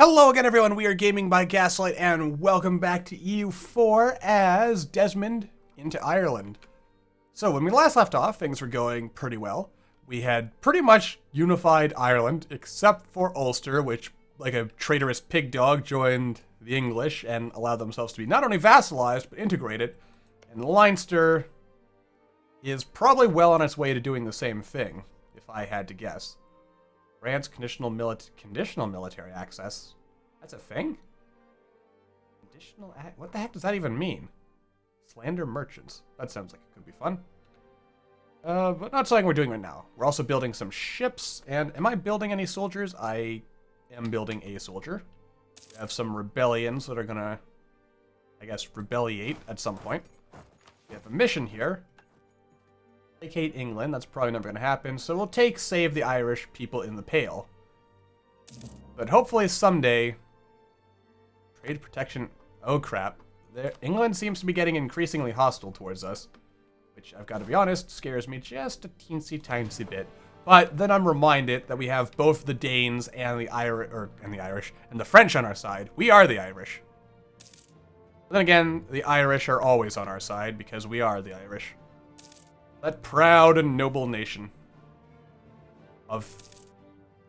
Hello again, everyone. We are Gaming by Gaslight, and welcome back to EU4 as Desmond into Ireland. So, when we last left off, things were going pretty well. We had pretty much unified Ireland, except for Ulster, which, like a traitorous pig dog, joined the English and allowed themselves to be not only vassalized, but integrated. And Leinster is probably well on its way to doing the same thing, if I had to guess. Grants conditional military access. That's a thing? What the heck does that even mean? Slander merchants. That sounds like it could be fun. But not something we're doing right now. We're also building some ships, and am I building any soldiers? I am building a soldier. We have some rebellions that are gonna, I guess, rebelliate at some point. We have a mission here. Placate England, that's probably never going to happen, so we'll save the Irish people in the Pale. But hopefully someday, trade protection, oh crap, England seems to be getting increasingly hostile towards us, which I've got to be honest, scares me just a teensy bit. But then I'm reminded that we have both the Danes and the Irish, and the French on our side. We are the Irish. But then again, the Irish are always on our side because we are the Irish. That proud and noble nation of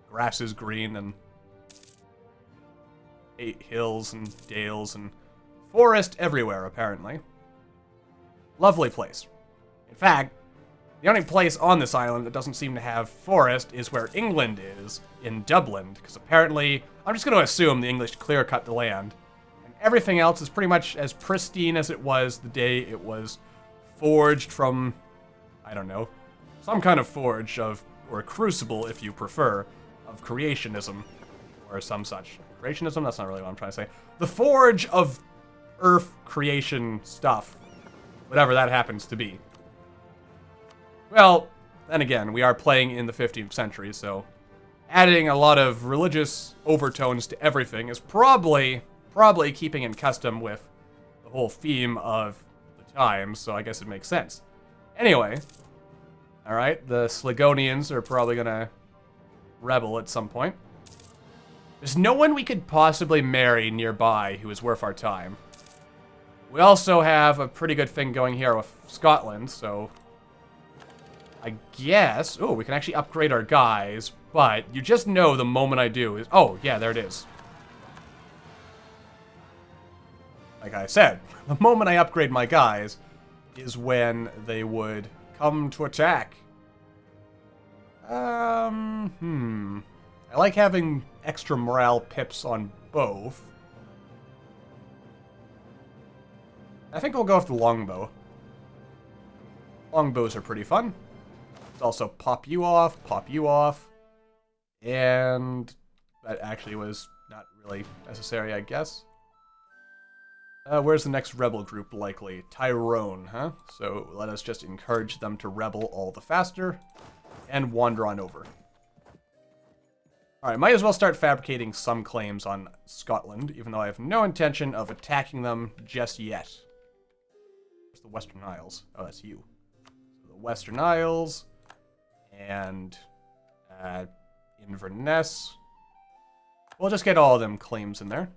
grasses green and hills and dales and forest everywhere, apparently. Lovely place. In fact, the only place on this island that doesn't seem to have forest is where England is, in Dublin, because apparently, I'm just going to assume the English clear-cut the land, and everything else is pretty much as pristine as it was the day it was forged from, I don't know, some kind of forge of, or crucible if you prefer, of creationism, or some such. Creationism? That's not really what I'm trying to say. The forge of Earth creation stuff, whatever that happens to be. Well, then again, we are playing in the 15th century, so adding a lot of religious overtones to everything is probably keeping in custom with the whole theme of the times, so I guess it makes sense. Anyway, alright, the Sligonians are probably gonna rebel at some point. There's no one we could possibly marry nearby who is worth our time. We also have a pretty good thing going here with Scotland, so I guess, oh, we can actually upgrade our guys, but you just know the moment I do is, oh, yeah, there it is. Like I said, the moment I upgrade my guys is when they would come to attack. I like having extra morale pips on both. I think we'll go with the longbow. Longbows are pretty fun. Let's also pop you off, and that actually was not really necessary, I guess. Where's the next rebel group likely? Tyrone, huh? So let us just encourage them to rebel all the faster and wander on over. Alright, might as well start fabricating some claims on Scotland, even though I have no intention of attacking them just yet. Where's the Western Isles? Oh, that's you. So the Western Isles and Inverness. We'll just get all of them claims in there.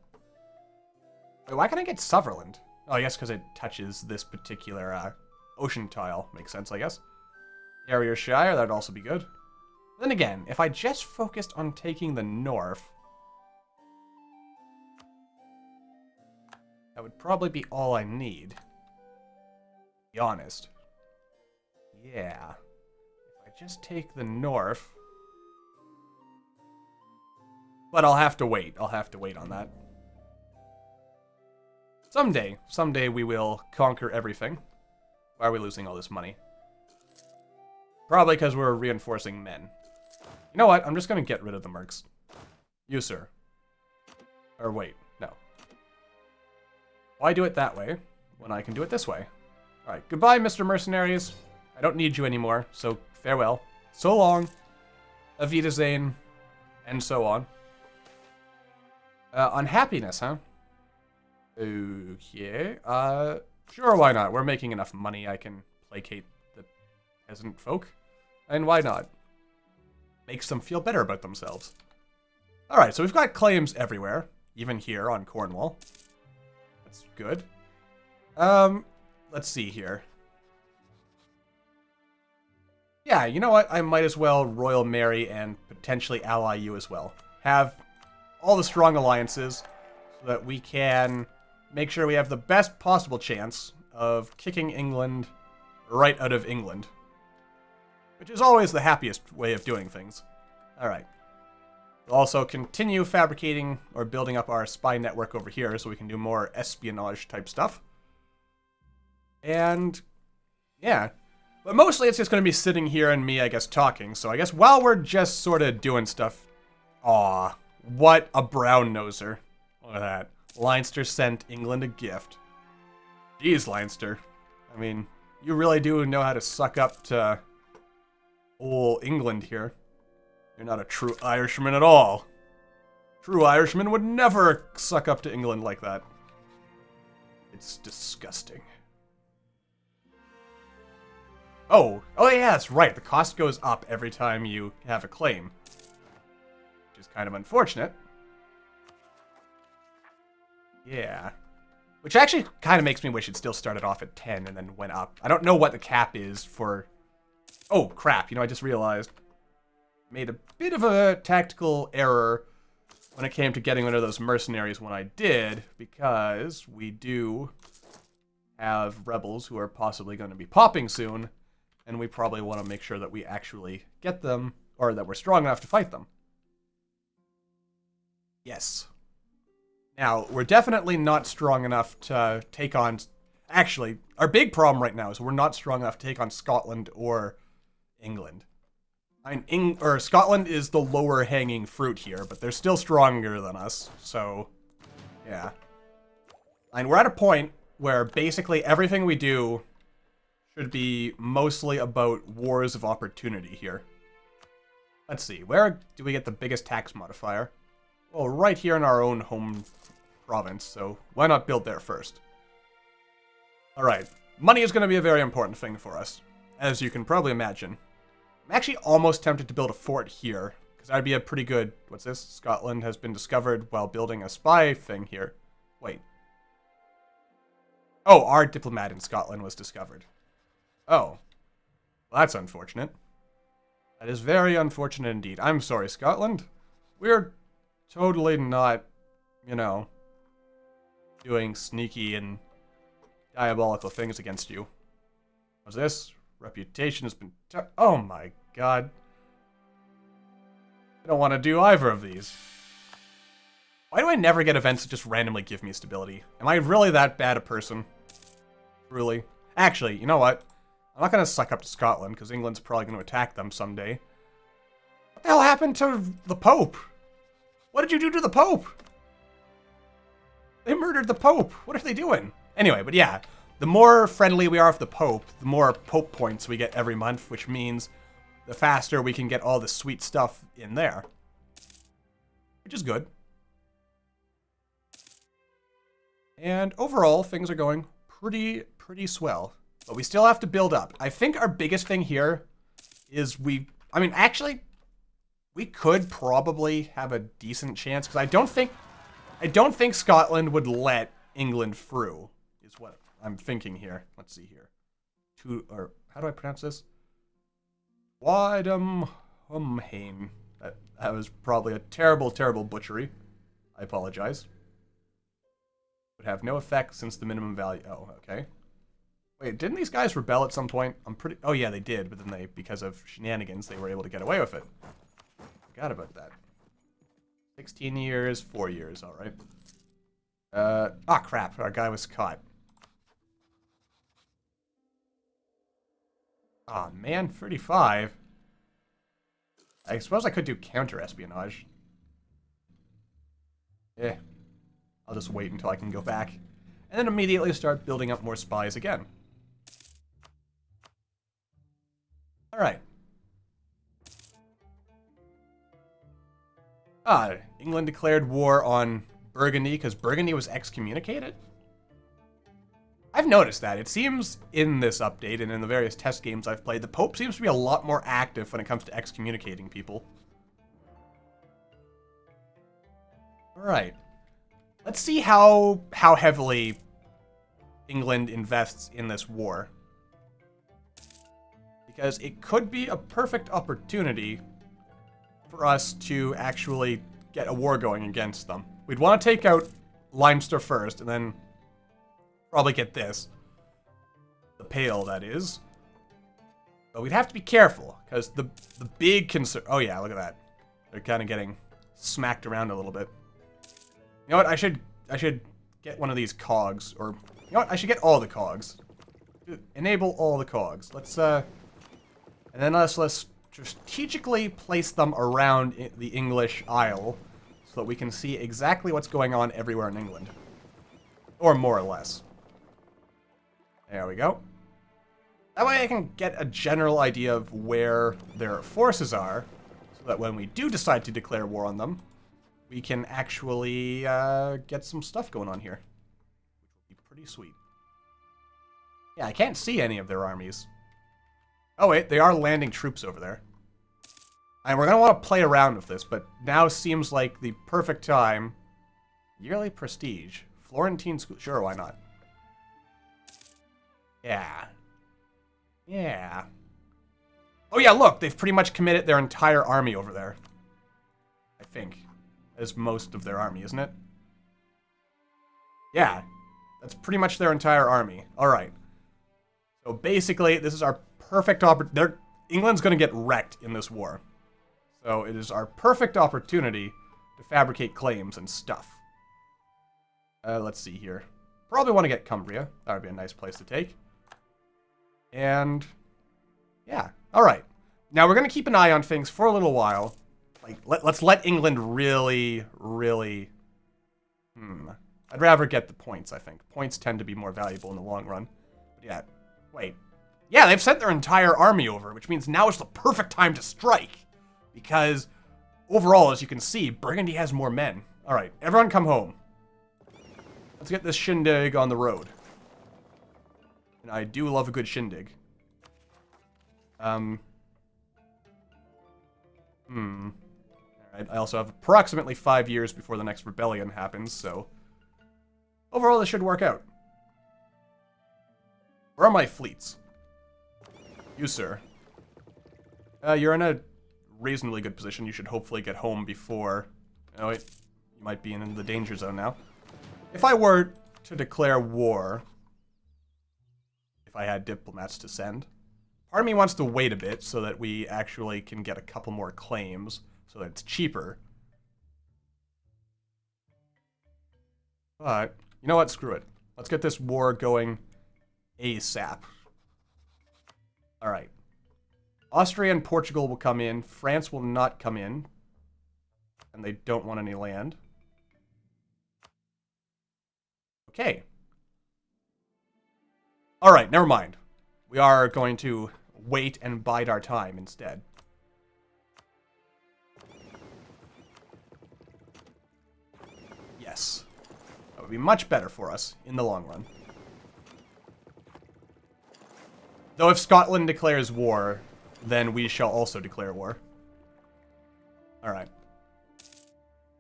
Wait, why can't I get Sutherland? Oh, I guess because it touches this particular ocean tile. Makes sense, I guess. Ayrshire, that'd also be good. Then again, if I just focused on taking the north, that would probably be all I need. To be honest. Yeah. If I just take the north. But I'll have to wait. I'll have to wait on that. Someday we will conquer everything. Why are we losing all this money? Probably because we're reinforcing men. You know what? I'm just going to get rid of the mercs. You, sir. Or wait, no. Why do it that way when I can do it this way? Alright, goodbye, Mr. Mercenaries. I don't need you anymore, so farewell. So long. Auf Wiedersehen. And so on. Unhappiness, huh? Okay. Sure, why not? We're making enough money I can placate the peasant folk. And why not? Makes them feel better about themselves. Alright, so we've got claims everywhere. Even here on Cornwall. That's good. Let's see here. Yeah, you know what? I might as well Royal Marry and potentially ally you as well. Have all the strong alliances so that we can make sure we have the best possible chance of kicking England right out of England. Which is always the happiest way of doing things. Alright. We'll also continue fabricating or building up our spy network over here so we can do more espionage type stuff. And yeah. But mostly it's just going to be sitting here and me, I guess, talking. So I guess while we're just sort of doing stuff... Aw, what a brown-noser. Look at that. Leinster sent England a gift. Jeez, Leinster. I mean, you really do know how to suck up to old England here. You're not a true Irishman at all. True Irishman would never suck up to England like that. It's disgusting. Oh yeah, that's right. The cost goes up every time you have a claim. Which is kind of unfortunate. Yeah. Which actually kind of makes me wish it still started off at 10 and then went up. I don't know what the cap is for... Oh, crap. You know, I just realized. Made a bit of a tactical error when it came to getting rid of those mercenaries when I did, because we do have rebels who are possibly going to be popping soon, and we probably want to make sure that we actually get them, or that we're strong enough to fight them. Yes. Now, we're definitely not strong enough to take on... Actually, our big problem right now is we're not strong enough to take on Scotland or England. I mean, Scotland is the lower hanging fruit here, but they're still stronger than us, so yeah. And we're at a point where basically everything we do should be mostly about wars of opportunity here. Let's see, where do we get the biggest tax modifier? Well, right here in our own home province, so why not build there first? Alright, money is going to be a very important thing for us, as you can probably imagine. I'm actually almost tempted to build a fort here, because that'd be a pretty good... What's this? Scotland has been discovered while building a spy thing here. Wait. Oh, our diplomat in Scotland was discovered. Oh. Well, that's unfortunate. That is very unfortunate indeed. I'm sorry, Scotland. We're totally not, you know, doing sneaky and diabolical things against you. What's this? Reputation has been... Oh my god. I don't want to do either of these. Why do I never get events that just randomly give me stability? Am I really that bad a person? Really? Actually, you know what? I'm not going to suck up to Scotland, because England's probably going to attack them someday. What the hell happened to the Pope? What did you do to the Pope? They murdered the Pope. What are they doing? Anyway, but yeah. The more friendly we are with the Pope, the more Pope points we get every month, which means the faster we can get all the sweet stuff in there. Which is good. And overall, things are going pretty swell. But we still have to build up. I think our biggest thing here is I mean, actually, we could probably have a decent chance, because I don't think Scotland would let England through, is what I'm thinking here. Let's see here. How do I pronounce this? Wadamhumhain. That was probably a terrible butchery. I apologize. Would have no effect since the minimum value. Oh, okay. Wait, didn't these guys rebel at some point? Oh yeah, they did, but then because of shenanigans, they were able to get away with it. Forgot about that. 16 years, 4 years, alright. Crap, our guy was caught. Aw, man, 35. I suppose I could do counter-espionage. I'll just wait until I can go back. And then immediately start building up more spies again. Alright. England declared war on Burgundy because Burgundy was excommunicated? I've noticed that. It seems in this update and in the various test games I've played, the Pope seems to be a lot more active when it comes to excommunicating people. Alright. Let's see how heavily England invests in this war. Because it could be a perfect opportunity for us to actually get a war going against them. We'd want to take out Leinster first, and then probably get this. The Pale, that is. But we'd have to be careful, because the big concern... Oh yeah, look at that. They're kind of getting smacked around a little bit. You know what, I should get one of these cogs, or... You know what, I should get all the cogs. Enable all the cogs. Let's, and then let's strategically place them around the English Isle, so that we can see exactly what's going on everywhere in England. Or more or less. There we go. That way I can get a general idea of where their forces are, so that when we do decide to declare war on them, we can actually get some stuff going on here. Which will be pretty sweet. Yeah, I can't see any of their armies. Oh wait, they are landing troops over there. And we're going to want to play around with this, but now seems like the perfect time. Yearly prestige. Florentine school. Sure, why not? Yeah. Yeah. Oh yeah, look, they've pretty much committed their entire army over there. I think. As most of their army, isn't it? Yeah. That's pretty much their entire army. Alright. So basically, this is our perfect opportunity. England's going to get wrecked in this war. So it is our perfect opportunity to fabricate claims and stuff. Let's see here. Probably want to get Cumbria. That would be a nice place to take. And yeah, all right. Now we're going to keep an eye on things for a little while. Like, let's let England really... I'd rather get the points, I think. Points tend to be more valuable in the long run. But yeah, wait. Yeah, they've sent their entire army over, which means now is the perfect time to strike. Because overall, as you can see, Burgundy has more men. All right, everyone come home. Let's get this shindig on the road. And I do love a good shindig. Alright, I also have approximately 5 years before the next rebellion happens, so... Overall, this should work out. Where are my fleets? You, sir. You're in a reasonably good position. You should hopefully get home before... Oh, wait. You might be in the danger zone now. If I were to declare war... If I had diplomats to send... Part of me wants to wait a bit so that we actually can get a couple more claims so that it's cheaper. But, you know what? Screw it. Let's get this war going ASAP. Alright. Austria and Portugal will come in. France will not come in. And they don't want any land. Okay. Alright, never mind. We are going to wait and bide our time instead. Yes. That would be much better for us in the long run. Though if Scotland declares war, then we shall also declare war. Alright.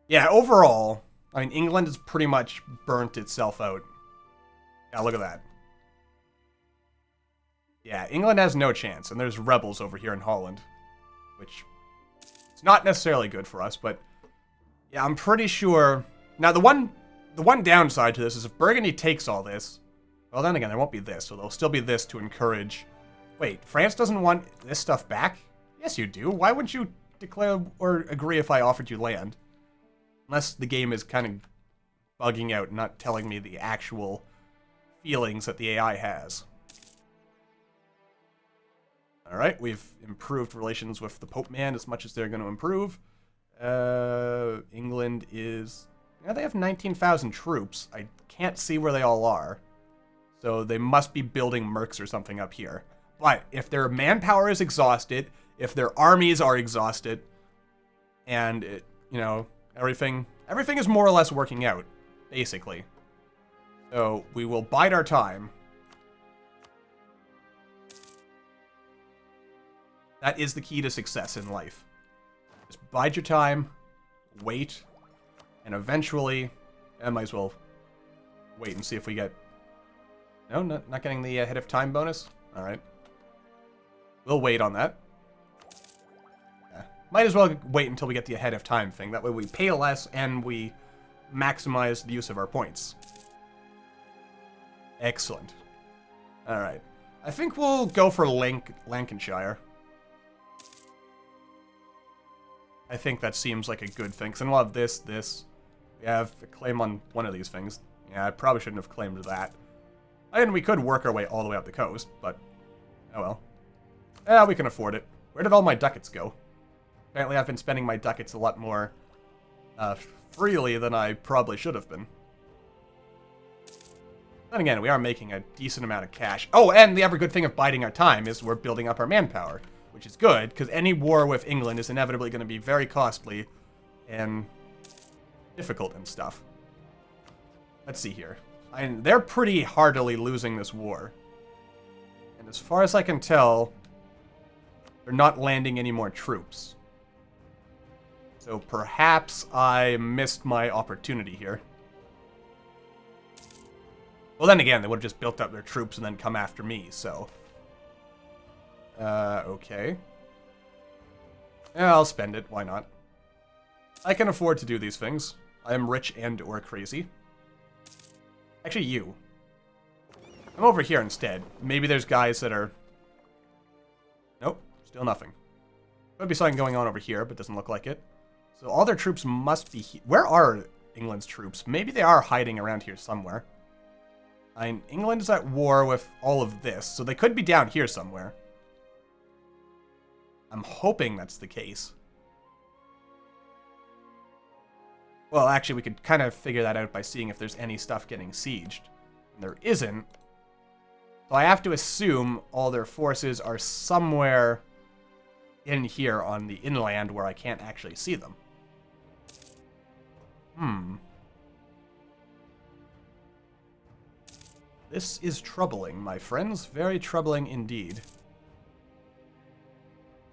Yeah, overall, I mean, England has pretty much burnt itself out. Yeah, look at that. Yeah, England has no chance, and there's rebels over here in Holland. Which, it's not necessarily good for us, but... Yeah, I'm pretty sure... Now, the one downside to this is if Burgundy takes all this... Well, then again, there won't be this, so there'll still be this to encourage... Wait, France doesn't want this stuff back? Yes, you do. Why wouldn't you declare or agree if I offered you land? Unless the game is kind of bugging out and not telling me the actual feelings that the AI has. Alright, we've improved relations with the Pope Man as much as they're going to improve. England is... Yeah, they have 19,000 troops. I can't see where they all are. So they must be building mercs or something up here. But if their manpower is exhausted, if their armies are exhausted, and, you know, everything is more or less working out, basically. So we will bide our time. That is the key to success in life. Just bide your time, wait, And eventually, I might as well wait and see if we get... No, not getting the ahead of time bonus? Alright. We'll wait on that. Yeah. Might as well wait until we get the ahead of time thing. That way we pay less and we maximize the use of our points. Excellent. Alright. I think we'll go for Lancashire. I think that seems like a good thing. Because then we'll have this. We have a claim on one of these things. Yeah, I probably shouldn't have claimed that. And we could work our way all the way up the coast, but... Oh well. Yeah, we can afford it. Where did all my ducats go? Apparently I've been spending my ducats a lot more freely than I probably should have been. Then again, we are making a decent amount of cash. Oh, and the other good thing of biding our time is we're building up our manpower, which is good, because any war with England is inevitably going to be very costly and difficult and stuff. Let's see here. They're pretty heartily losing this war. And as far as I can tell, they're not landing any more troops. So perhaps I missed my opportunity here. Well, then again, they would have just built up their troops and then come after me, so... okay. Yeah, I'll spend it. Why not? I can afford to do these things. I am rich and or crazy. Actually, you. I'm over here instead. Maybe there's guys that are... Nope, still nothing. Could be something going on over here, but doesn't look like it. So all their troops must be... Where are England's troops? Maybe they are hiding around here somewhere. England is at war with all of this, so they could be down here somewhere. I'm hoping that's the case. Well, actually, we could kind of figure that out by seeing if there's any stuff getting sieged. And there isn't. So I have to assume all their forces are somewhere in here on the inland where I can't actually see them. This is troubling, my friends. Very troubling indeed.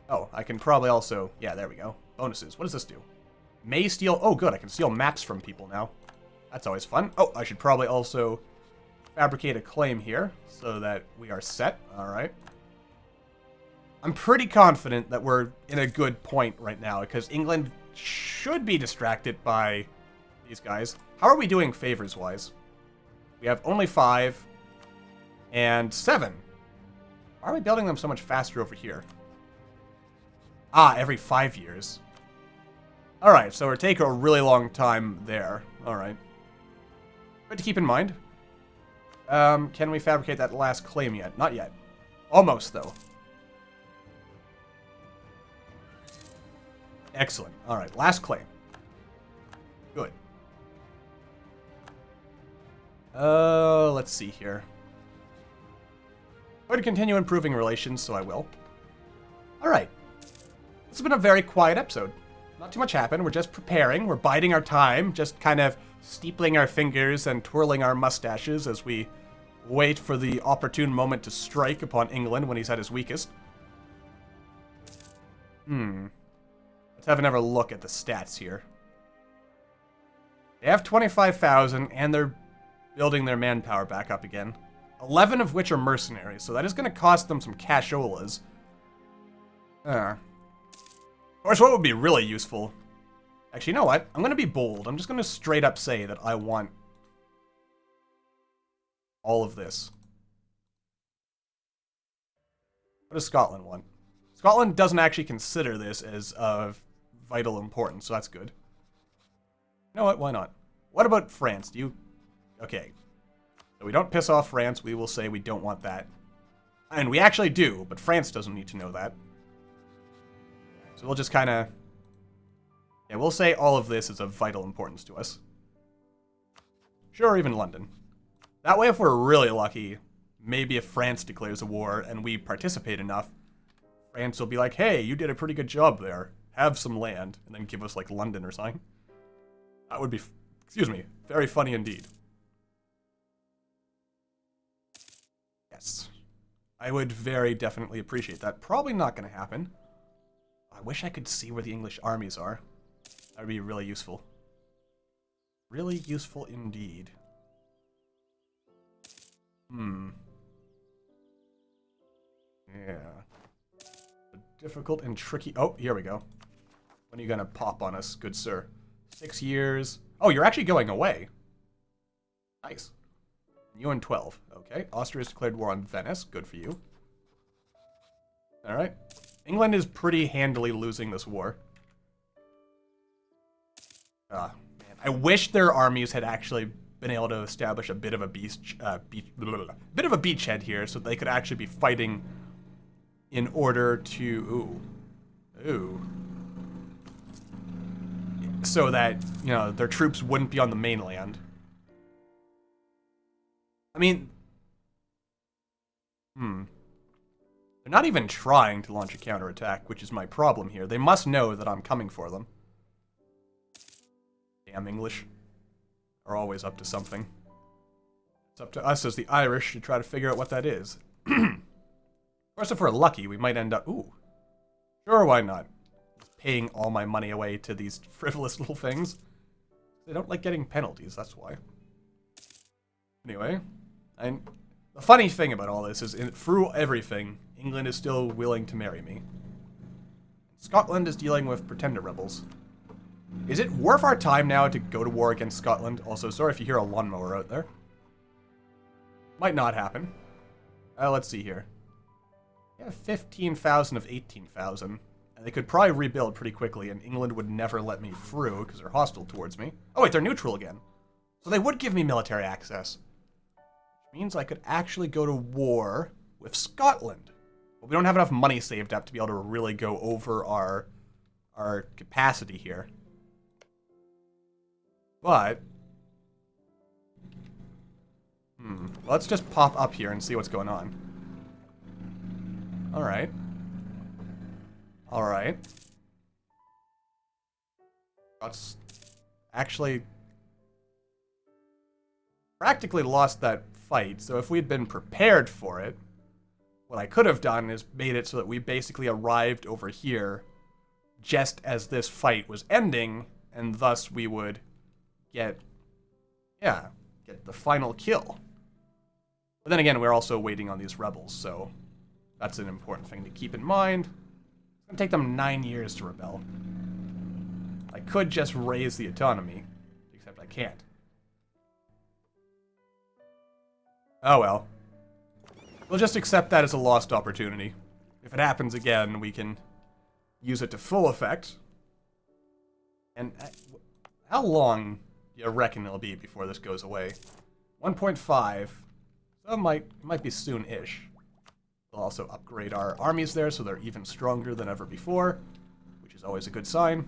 Oh, I can probably also... Yeah, there we go. Bonuses. What does this do? May steal... Oh, good. I can steal maps from people now. That's always fun. Oh, I should probably also fabricate a claim here so that we are set. All right. I'm pretty confident that we're in a good point right now because England should be distracted by these guys. How are we doing favors-wise? We have only 5 and 7. Why are we building them so much faster over here? Ah, every 5 years. Alright, so it'll take a really long time there. Alright. Good to keep in mind. Can we fabricate that last claim yet? Not yet. Almost, though. Excellent. Alright, last claim. Good. Let's see here. I'm going to continue improving relations, so I will. Alright. This has been a very quiet episode. Not too much happened. We're just preparing. We're biding our time. Just kind of steepling our fingers and twirling our mustaches as we wait for the opportune moment to strike upon England when he's at his weakest. Let's have another look at the stats here. They have 25,000, and they're building their manpower back up again. 11 of which are mercenaries, so that is going to cost them some casholas. Of course, what would be really useful... Actually, you know what? I'm going to be bold. I'm just going to straight up say that I want all of this. What does Scotland want? Scotland doesn't actually consider this as of vital importance, so that's good. You know what? Why not? What about France? Do you... Okay. So we don't piss off France. We will say we don't want that. And we actually do, but France doesn't need to know that. So we'll just kind of... Yeah, we'll say all of this is of vital importance to us. Sure, even London. That way, if we're really lucky, maybe if France declares a war and we participate enough, France will be like, hey, you did a pretty good job there. Have some land, and then give us, like, London or something. That would be, excuse me, very funny indeed. Yes. I would very definitely appreciate that. Probably not going to happen. I wish I could see where the English armies are. That would be really useful. Really useful indeed. Yeah. Difficult and tricky. Oh, here we go. When are you gonna pop on us, good sir? 6 years. Oh, you're actually going away. Nice. You and 12. Okay. Austria's declared war on Venice. Good for you. Alright. England is pretty handily losing this war. Man. I wish their armies had actually been able to establish a bit of a beachhead here so they could actually be fighting in order to... Ooh. So that, you know, their troops wouldn't be on the mainland. I mean... They're not even trying to launch a counterattack, which is my problem here. They must know that I'm coming for them. Damn English. Are always up to something. It's up to us as the Irish to try to figure out what that is. Of course, if we're lucky, we might end up... Ooh. Sure, why not? Paying all my money away to these frivolous little things. They don't like getting penalties, that's why. Anyway, and the funny thing about all this is, through everything, England is still willing to marry me. Scotland is dealing with pretender rebels. Is it worth our time now to go to war against Scotland? Also, sorry if you hear a lawnmower out there. Might not happen. Let's see here. We have 15,000 of 18,000. And they could probably rebuild pretty quickly, and England would never let me through because they're hostile towards me. Oh wait, they're neutral again. So they would give me military access. Which means I could actually go to war with Scotland. But we don't have enough money saved up to be able to really go over our capacity here. But... let's just pop up here and see what's going on. Alright. Alright. That's actually practically lost that fight, so if we'd been prepared for it, what I could have done is made it so that we basically arrived over here just as this fight was ending, and thus we would get the final kill. But then again, we're also waiting on these rebels, so that's an important thing to keep in mind. It's going to take them 9 years to rebel. I could just raise the autonomy, except I can't. Oh well. We'll just accept that as a lost opportunity. If it happens again, we can use it to full effect. And how long do you reckon it'll be before this goes away? 1.5. So it might be soon-ish. We'll also upgrade our armies there so they're even stronger than ever before, which is always a good sign.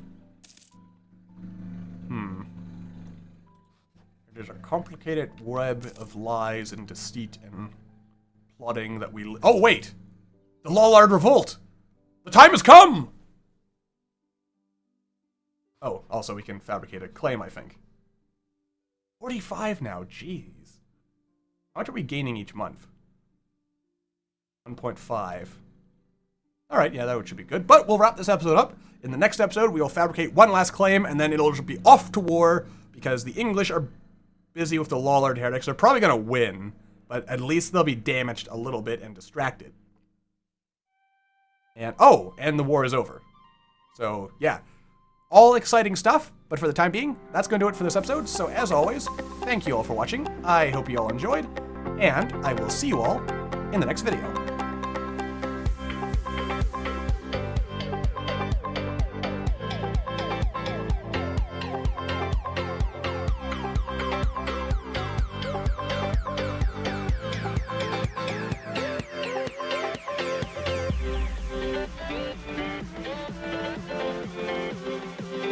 There's a complicated web of lies and deceit and plotting that we... Oh, wait! The Lollard Revolt! The time has come! Oh, also we can fabricate a claim, I think. 45 now, jeez. How much are we gaining each month? 1.5. Alright, yeah, that should be good. But we'll wrap this episode up. In the next episode, we will fabricate one last claim, and then it'll just be off to war, because the English are busy with the Lollard heretics. They're probably going to win, but at least they'll be damaged a little bit and distracted. And, oh, and the war is over. So, yeah. All exciting stuff, but for the time being, that's going to do it for this episode. So, as always, thank you all for watching. I hope you all enjoyed, and I will see you all in the next video.